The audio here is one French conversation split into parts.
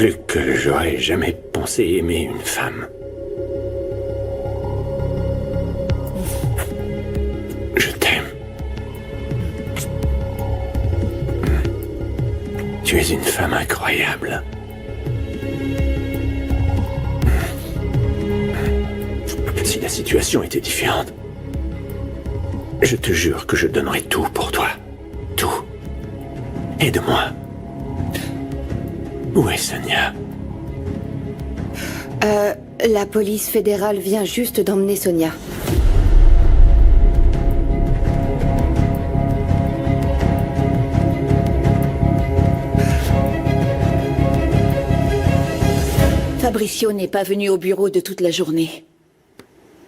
plus que j'aurais jamais pensé aimer une femme. Je t'aime. Tu es une femme incroyable. Si la situation était différente, je te jure que je donnerais tout pour toi. Tout. Aide-moi. Où est Sonia? La police fédérale vient juste d'emmener Sonia. Fabricio n'est pas venu au bureau de toute la journée.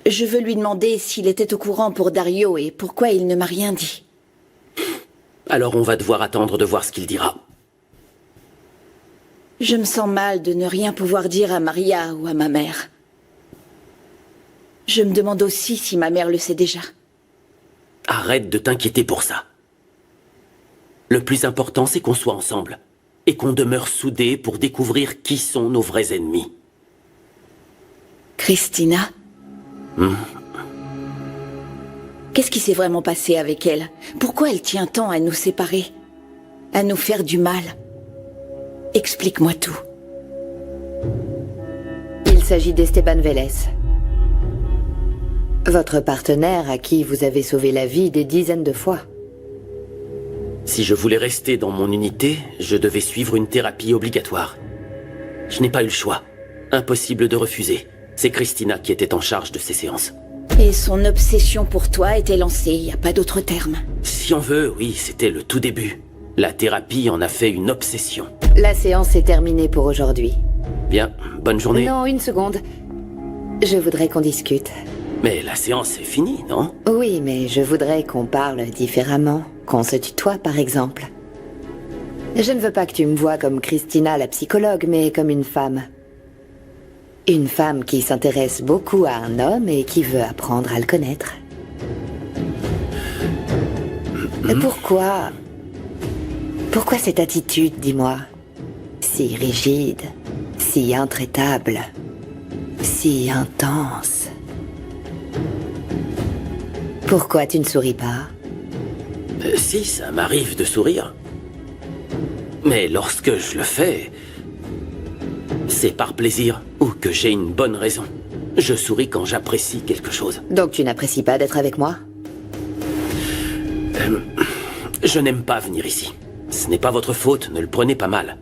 Je veux lui demander s'il était au courant pour Dario et pourquoi il ne m'a rien dit. Alors on va devoir attendre de voir ce qu'il dira. Je me sens mal de ne rien pouvoir dire à Maria ou à ma mère. Je me demande aussi si ma mère le sait déjà. Arrête de t'inquiéter pour ça. Le plus important, c'est qu'on soit ensemble. Et qu'on demeure soudés pour découvrir qui sont nos vrais ennemis. Christina? Qu'est-ce qui s'est vraiment passé avec elle? Pourquoi elle tient tant à nous séparer? À nous faire du mal? Explique-moi tout. Il s'agit d'Esteban Vélez. Votre partenaire à qui vous avez sauvé la vie des dizaines de fois. Si je voulais rester dans mon unité, je devais suivre une thérapie obligatoire. Je n'ai pas eu le choix. Impossible de refuser. C'est Christina qui était en charge de ces séances. Et son obsession pour toi était lancée, il n'y a pas d'autre terme. Si on veut, oui, c'était le tout début. La thérapie en a fait une obsession. La séance est terminée pour aujourd'hui. Bien, bonne journée. Non, une seconde. Je voudrais qu'on discute. Mais la séance est finie, non? Oui, mais je voudrais qu'on parle différemment. Qu'on se tutoie, par exemple. Je ne veux pas que tu me vois comme Christina, la psychologue, mais comme une femme. Une femme qui s'intéresse beaucoup à un homme et qui veut apprendre à le connaître. Pourquoi... Pourquoi cette attitude, dis-moi? Si rigide, si intraitable, si intense. Pourquoi tu ne souris pas? Si, ça m'arrive de sourire. Mais lorsque je le fais, c'est par plaisir ou que j'ai une bonne raison. Je souris quand j'apprécie quelque chose. Donc tu n'apprécies pas d'être avec moi? Je n'aime pas venir ici. Ce n'est pas votre faute, ne le prenez pas mal.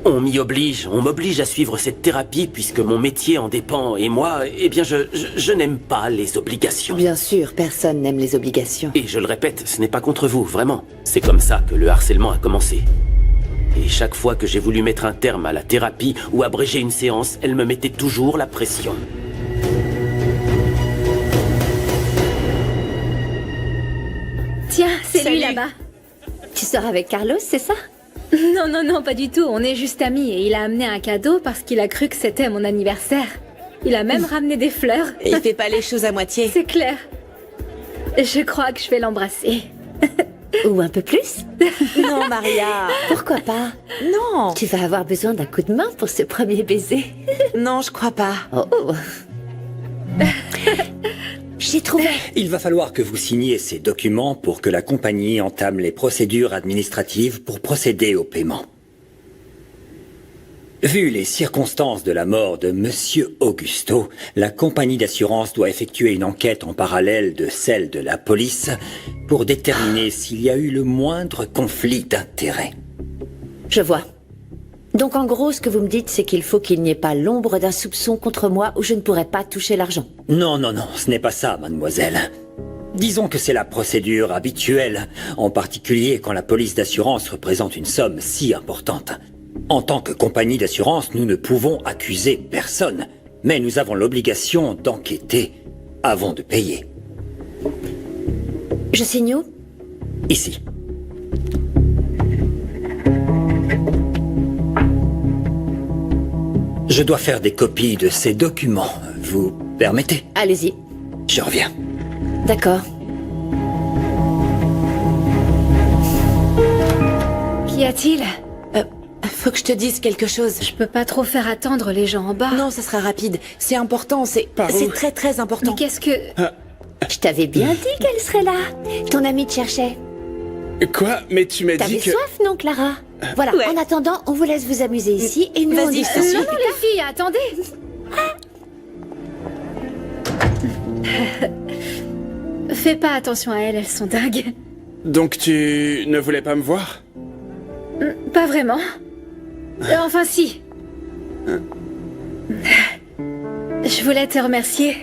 On m'y oblige, on m'oblige à suivre cette thérapie puisque mon métier en dépend. Et moi, eh bien, je n'aime pas les obligations. Bien sûr, personne n'aime les obligations. Et je le répète, ce n'est pas contre vous, vraiment. C'est comme ça que le harcèlement a commencé. Et chaque fois que j'ai voulu mettre un terme à la thérapie ou abréger une séance, elle me mettait toujours la pression. Tiens, c'est lui Salut. là-bas. Tu sors avec Carlos, c'est ça? Non, non, non, pas du tout. On est juste amis et il a amené un cadeau parce qu'il a cru que c'était mon anniversaire. Il a même ramené des fleurs. Et il fait pas les choses à moitié. C'est clair. Je crois que je vais l'embrasser. Ou un peu plus? Non, Maria. Pourquoi pas? Non. Tu vas avoir besoin d'un coup de main pour ce premier baiser. Non, je crois pas. Oh. J'ai trouvé. Il va falloir que vous signiez ces documents pour que la compagnie entame les procédures administratives pour procéder au paiement. Vu les circonstances de la mort de Monsieur Augusto, la compagnie d'assurance doit effectuer une enquête en parallèle de celle de la police pour déterminer s'il y a eu le moindre conflit d'intérêts. Je vois. Donc en gros, ce que vous me dites, c'est qu'il faut qu'il n'y ait pas l'ombre d'un soupçon contre moi où je ne pourrais pas toucher l'argent. Non, ce n'est pas ça, mademoiselle. Disons que c'est la procédure habituelle, en particulier quand la police d'assurance représente une somme si importante. En tant que compagnie d'assurance, nous ne pouvons accuser personne, mais nous avons l'obligation d'enquêter avant de payer. Je signe où? Ici. Je dois faire des copies de ces documents. Vous permettez? Allez-y. Je reviens. D'accord. Qu'y a-t-il? Faut que je te dise quelque chose. Je peux pas trop faire attendre les gens en bas. Non, ça sera rapide. C'est important, c'est où très très important. Mais qu'est-ce que... Je t'avais bien dit qu'elle serait là. Ton amie te cherchait. Quoi? Mais tu m'as dit T'avais que... soif, non, Clara? Voilà, Ouais. en attendant, on vous laisse vous amuser ici et nous on Vas-y, dit je te suis. Non, non, les filles, attendez. Fais pas attention à elles sont dingues. Donc tu ne voulais pas me voir? Pas vraiment. Enfin, si. Je voulais te remercier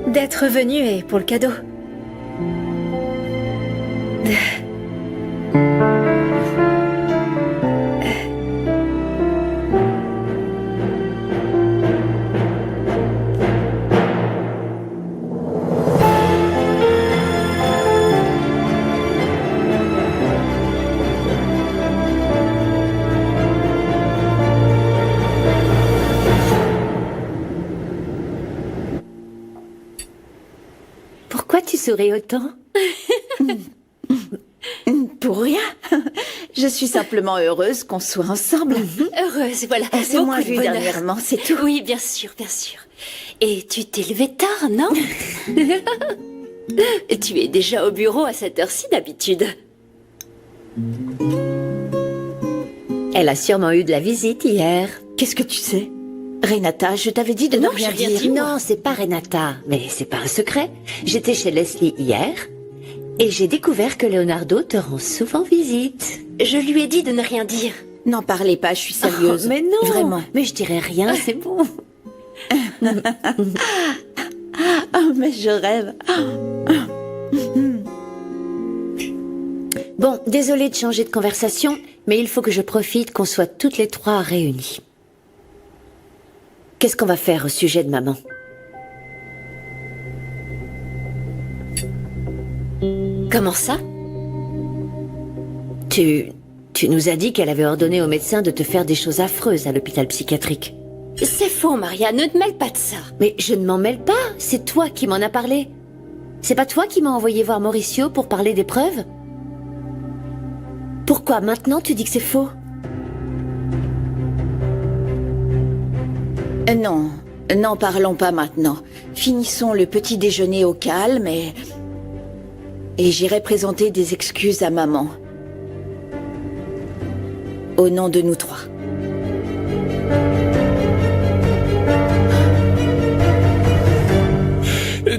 d'être venu et pour le cadeau. Pourquoi tu souris autant? Pour rien. Je suis simplement heureuse qu'on soit ensemble. Heureuse, voilà. On s'est Beaucoup moins de vu bonheur. dernièrement, c'est tout. Oui, bien sûr, bien sûr. Et tu t'es levé tard, non? Tu es déjà au bureau à cette heure-ci d'habitude. Elle a sûrement eu de la visite hier. Qu'est-ce que tu sais? Renata, je t'avais dit de ne Non, rien j'ai rien dire. dit. Non, c'est pas Renata, mais c'est pas un secret. J'étais chez Leslie hier et j'ai découvert que Leonardo te rend souvent visite. Je lui ai dit de ne rien dire. N'en parlez pas, je suis sérieuse. Oh, mais non, Vraiment. Mais je dirais rien, c'est bon. Oh, mais je rêve. Bon, désolée de changer de conversation, mais il faut que je profite qu'on soit toutes les trois réunies. Qu'est-ce qu'on va faire au sujet de maman? Comment ça? Tu nous as dit qu'elle avait ordonné au médecin de te faire des choses affreuses à l'hôpital psychiatrique. C'est faux, Maria, ne te mêle pas de ça. Mais je ne m'en mêle pas, c'est toi qui m'en as parlé. C'est pas toi qui m'as envoyé voir Mauricio pour parler des preuves? Pourquoi maintenant tu dis que c'est faux? Non, n'en parlons pas maintenant. Finissons le petit déjeuner au calme et j'irai présenter des excuses à maman. Au nom de nous trois.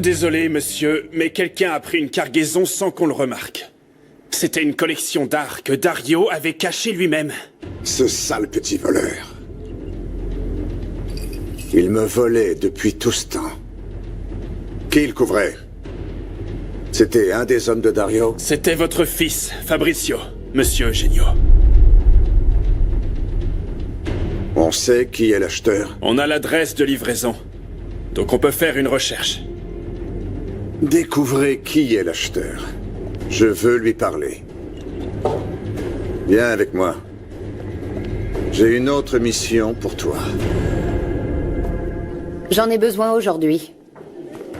Désolé, monsieur, mais quelqu'un a pris une cargaison sans qu'on le remarque. C'était une collection d'art que Dario avait cachée lui-même. Ce sale petit voleur. Il me volait depuis tout ce temps. Qui le couvrait? C'était un des hommes de Dario? C'était votre fils, Fabrizio, monsieur Eugenio. On sait qui est l'acheteur. On a l'adresse de livraison, donc on peut faire une recherche. Découvrez qui est l'acheteur. Je veux lui parler. Viens avec moi. J'ai une autre mission pour toi. J'en ai besoin aujourd'hui.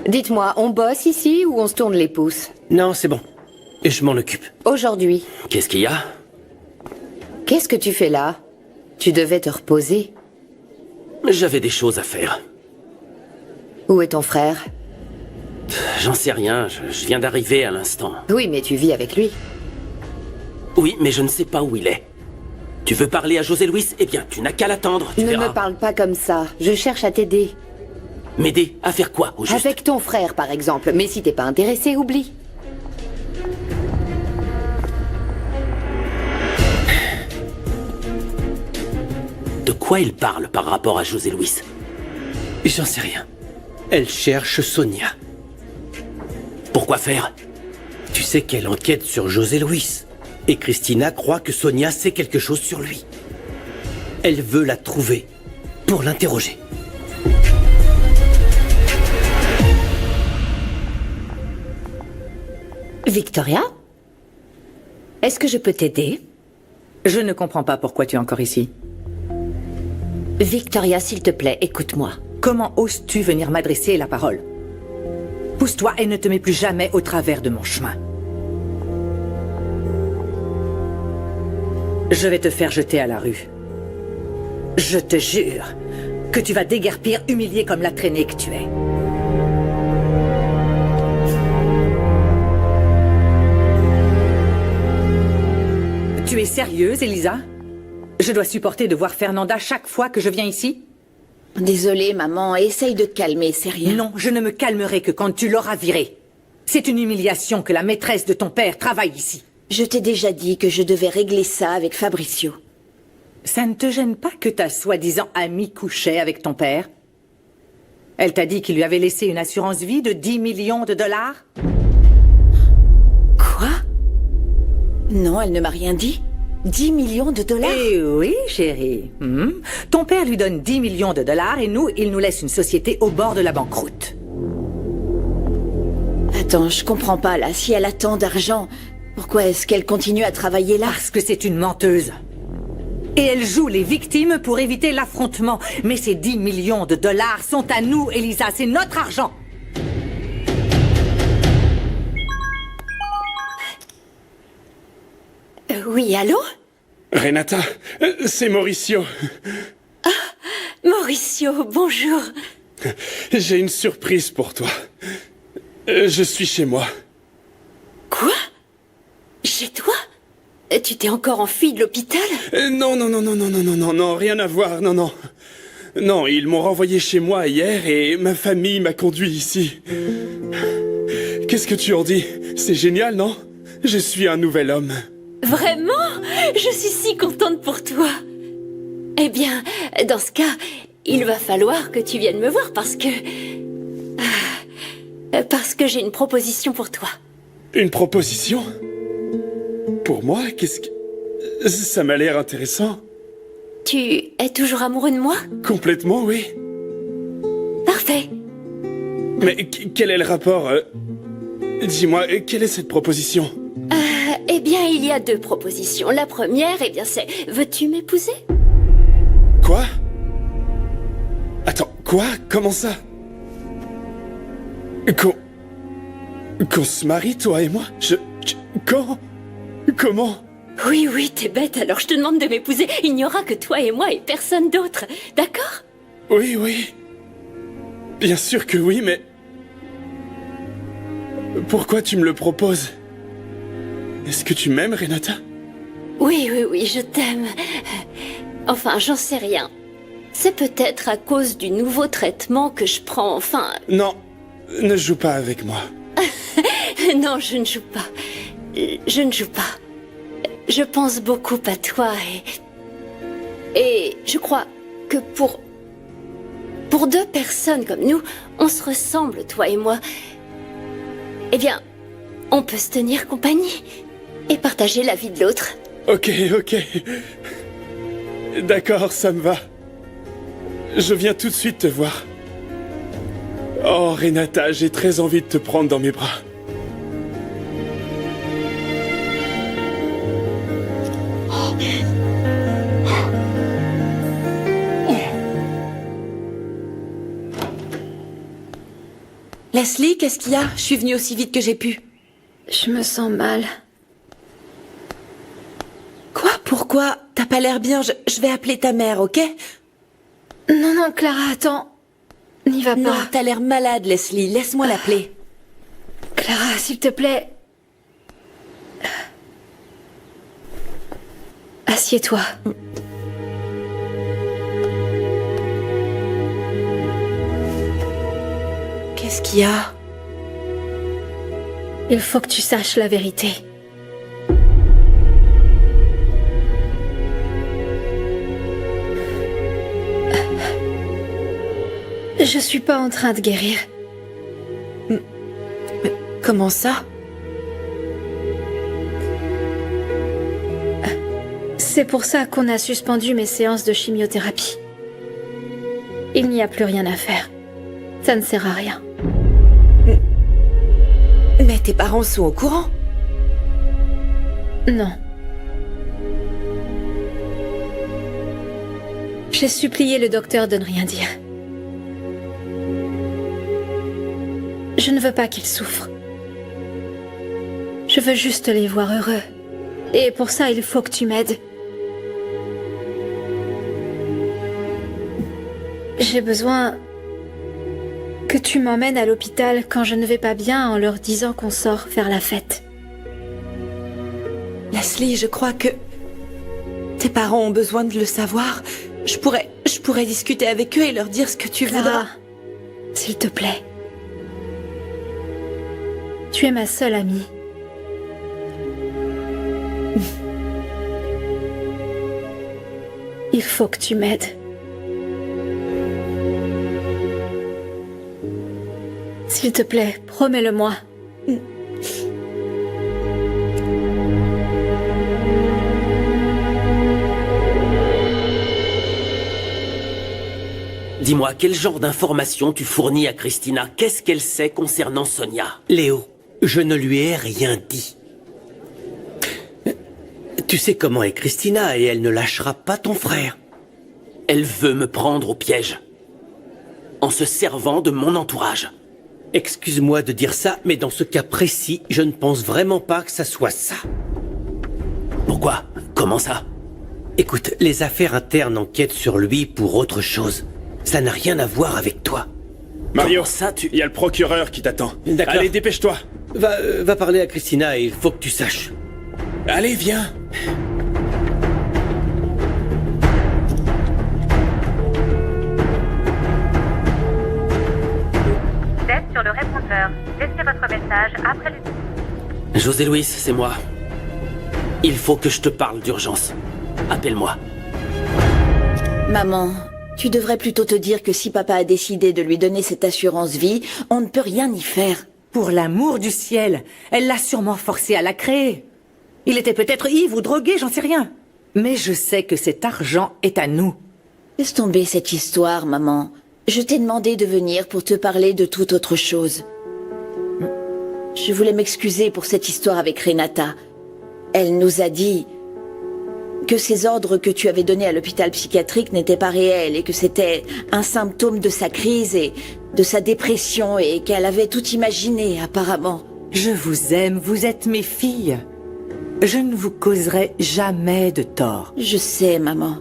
Dites-moi, on bosse ici ou on se tourne les pouces? Non, c'est bon. Je m'en occupe. Aujourd'hui. Qu'est-ce qu'il y a? Qu'est-ce que tu fais là? Tu devais te reposer. J'avais des choses à faire. Où est ton frère? J'en sais rien, je viens d'arriver à l'instant. Oui, mais tu vis avec lui. Oui, mais je ne sais pas où il est. Tu veux parler à José Luis? Eh bien, tu n'as qu'à l'attendre, tu Ne verras. me parle pas comme ça. Je cherche à t'aider. M'aider à faire quoi, au juste? Avec ton frère, par exemple. Mais si t'es pas intéressé, oublie. De quoi il parle par rapport à José Luis? J'en sais rien. Elle cherche Sonia. Pourquoi faire? Tu sais qu'elle enquête sur José Luis. Et Christina croit que Sonia sait quelque chose sur lui. Elle veut la trouver pour l'interroger. Victoria? Est-ce que je peux t'aider? Je ne comprends pas pourquoi tu es encore ici. Victoria, s'il te plaît, écoute-moi. Comment oses-tu venir m'adresser la parole? Pousse-toi et ne te mets plus jamais au travers de mon chemin. Je vais te faire jeter à la rue. Je te jure que tu vas déguerpir, humilié comme la traînée que tu es. Tu es sérieuse, Elisa? Je dois supporter de voir Fernanda chaque fois que je viens ici? Désolée, maman, essaye de te calmer, c'est rien. Non, je ne me calmerai que quand tu l'auras virée. C'est une humiliation que la maîtresse de ton père travaille ici. Je t'ai déjà dit que je devais régler ça avec Fabricio. Ça ne te gêne pas que ta soi-disant amie couchait avec ton père? Elle t'a dit qu'il lui avait laissé une assurance vie de 10 millions de dollars? Quoi? Non, elle ne m'a rien dit. 10 millions de dollars? Eh oui, chérie. Ton père lui donne 10 millions de dollars et nous, il nous laisse une société au bord de la banqueroute. Attends, je comprends pas là. Si elle a tant d'argent, pourquoi est-ce qu'elle continue à travailler là? Parce que c'est une menteuse. Et elle joue les victimes pour éviter l'affrontement. Mais ces 10 millions de dollars sont à nous, Elisa. C'est notre argent. Oui, allô? Renata, c'est Mauricio. Mauricio, bonjour. J'ai une surprise pour toi. Je suis chez moi. Quoi? Chez toi? Tu t'es encore enfui de l'hôpital? Non, rien à voir, non. Non, ils m'ont renvoyé chez moi hier et ma famille m'a conduit ici. Qu'est-ce que tu en dis? C'est génial, non? Je suis un nouvel homme. Vraiment? Je suis si contente pour toi. Eh bien, dans ce cas, il va falloir que tu viennes me voir parce que j'ai une proposition pour toi. Une proposition? Pour moi? Qu'est-ce que... Ça m'a l'air intéressant. Tu es toujours amoureux de moi? Complètement, oui. Parfait. Mais quel est le rapport? Dis-moi, quelle est cette proposition? Eh bien, il y a 2 propositions. La première, eh bien, c'est... Veux-tu m'épouser? Quoi? Attends, quoi? Comment ça? Qu'on se marie, toi et moi? Quand? Comment? Oui, t'es bête, alors je te demande de m'épouser. Il n'y aura que toi et moi et personne d'autre. D'accord? Oui. Bien sûr que oui, mais... Pourquoi tu me le proposes? Est-ce que tu m'aimes, Renata? Oui, je t'aime. Enfin, j'en sais rien. C'est peut-être à cause du nouveau traitement que je prends, enfin... Non, ne joue pas avec moi. Non, je ne joue pas. Je ne joue pas. Je pense beaucoup à toi et je crois que pour 2 personnes comme nous, on se ressemble, toi et moi. Eh bien, on peut se tenir compagnie et partager la vie de l'autre. Ok. D'accord, ça me va. Je viens tout de suite te voir. Oh, Renata, j'ai très envie de te prendre dans mes bras. Leslie, qu'est-ce qu'il y a? Je suis venue aussi vite que j'ai pu. Je me sens mal. Quoi? Pourquoi? T'as pas l'air bien, je vais appeler ta mère, ok? Non, Clara, attends. N'y va pas. Non, t'as l'air malade, Leslie. Laisse-moi l'appeler. Clara, s'il te plaît. Assieds-toi. Qu'est-ce qu'il y a? Il faut que tu saches la vérité. Je suis pas en train de guérir. Mais comment ça? C'est pour ça qu'on a suspendu mes séances de chimiothérapie. Il n'y a plus rien à faire. Ça ne sert à rien. Mais tes parents sont au courant? Non. J'ai supplié le docteur de ne rien dire. Je ne veux pas qu'ils souffrent. Je veux juste les voir heureux. Et pour ça, il faut que tu m'aides. J'ai besoin que tu m'emmènes à l'hôpital quand je ne vais pas bien en leur disant qu'on sort faire la fête. Leslie, je crois que tes parents ont besoin de le savoir. Je pourrais discuter avec eux et leur dire ce que tu voudras. Clara, s'il te plaît. Tu es ma seule amie. Il faut que tu m'aides. S'il te plaît, promets-le-moi. Dis-moi, quel genre d'informations tu fournis à Christina? Qu'est-ce qu'elle sait concernant Sonia? Léo, je ne lui ai rien dit. Tu sais comment est Christina et elle ne lâchera pas ton frère. Elle veut me prendre au piège. En se servant de mon entourage. Excuse-moi de dire ça, mais dans ce cas précis, je ne pense vraiment pas que ça soit ça. Pourquoi? Comment ça? Écoute, les affaires internes enquêtent sur lui pour autre chose. Ça n'a rien à voir avec toi. Mario, Comment ça, il y a le procureur qui t'attend. D'accord. Allez, dépêche-toi. Va parler à Christina et il faut que tu saches. Allez, viens. Vous êtes sur le répondeur. Laissez votre message après le... José Luis, c'est moi. Il faut que je te parle d'urgence. Appelle-moi. Maman, tu devrais plutôt te dire que si papa a décidé de lui donner cette assurance vie, on ne peut rien y faire. Pour l'amour du ciel, elle l'a sûrement forcé à la créer. Il était peut-être ivre ou drogué, j'en sais rien. Mais je sais que cet argent est à nous. Laisse tomber cette histoire, maman. Je t'ai demandé de venir pour te parler de toute autre chose. Je voulais m'excuser pour cette histoire avec Renata. Elle nous a dit que ces ordres que tu avais donnés à l'hôpital psychiatrique n'étaient pas réels et que c'était un symptôme de sa crise et de sa dépression et qu'elle avait tout imaginé, apparemment. Je vous aime, vous êtes mes filles. Je ne vous causerai jamais de tort. Je sais, maman.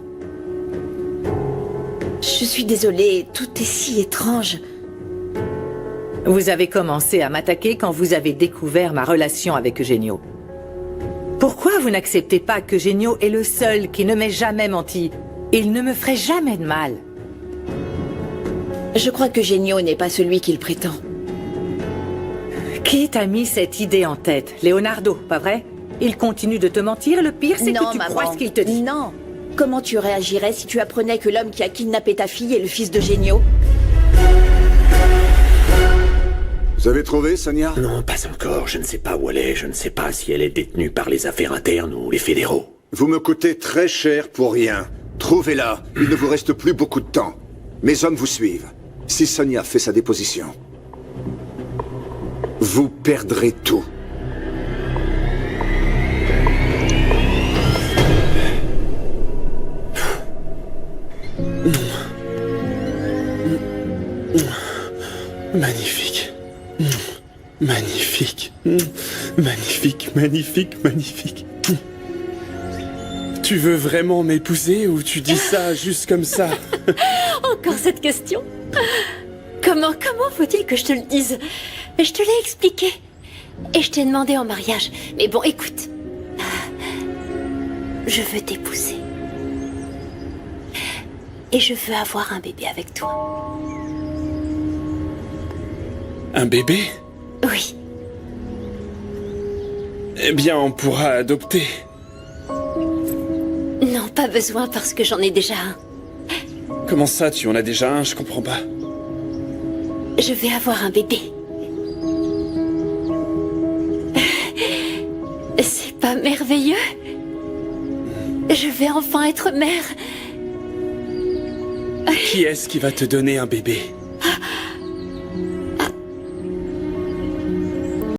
Je suis désolée, tout est si étrange. Vous avez commencé à m'attaquer quand vous avez découvert ma relation avec Eugenio. Pourquoi vous n'acceptez pas qu'Eugenio est le seul qui ne m'ait jamais menti? Il ne me ferait jamais de mal. Je crois que Eugenio n'est pas celui qu'il prétend. Qui t'a mis cette idée en tête? Leonardo, pas vrai? Il continue de te mentir, le pire c'est que tu crois ce qu'il te dit. Non. Comment tu réagirais si tu apprenais que l'homme qui a kidnappé ta fille est le fils d'Eugenio? Vous avez trouvé, Sonia? Non, pas encore. Je ne sais pas où elle est. Je ne sais pas si elle est détenue par les affaires internes ou les fédéraux. Vous me coûtez très cher pour rien. Trouvez-la. Il ne vous reste plus beaucoup de temps. Mes hommes vous suivent. Si Sonia fait sa déposition, vous perdrez tout. Magnifique. Magnifique. Magnifique, magnifique, magnifique. Tu veux vraiment m'épouser ou tu dis ça juste comme ça? Encore cette question. Comment faut-il que je te le dise? Je te l'ai expliqué. Et je t'ai demandé en mariage. Mais bon, écoute. Je veux t'épouser. Et je veux avoir un bébé avec toi. Un bébé? Oui. Eh bien, on pourra adopter. Non, pas besoin parce que j'en ai déjà un. Comment ça, tu en as déjà un? Je comprends pas. Je vais avoir un bébé. C'est pas merveilleux? Je vais enfin être mère. Qui est-ce qui va te donner un bébé?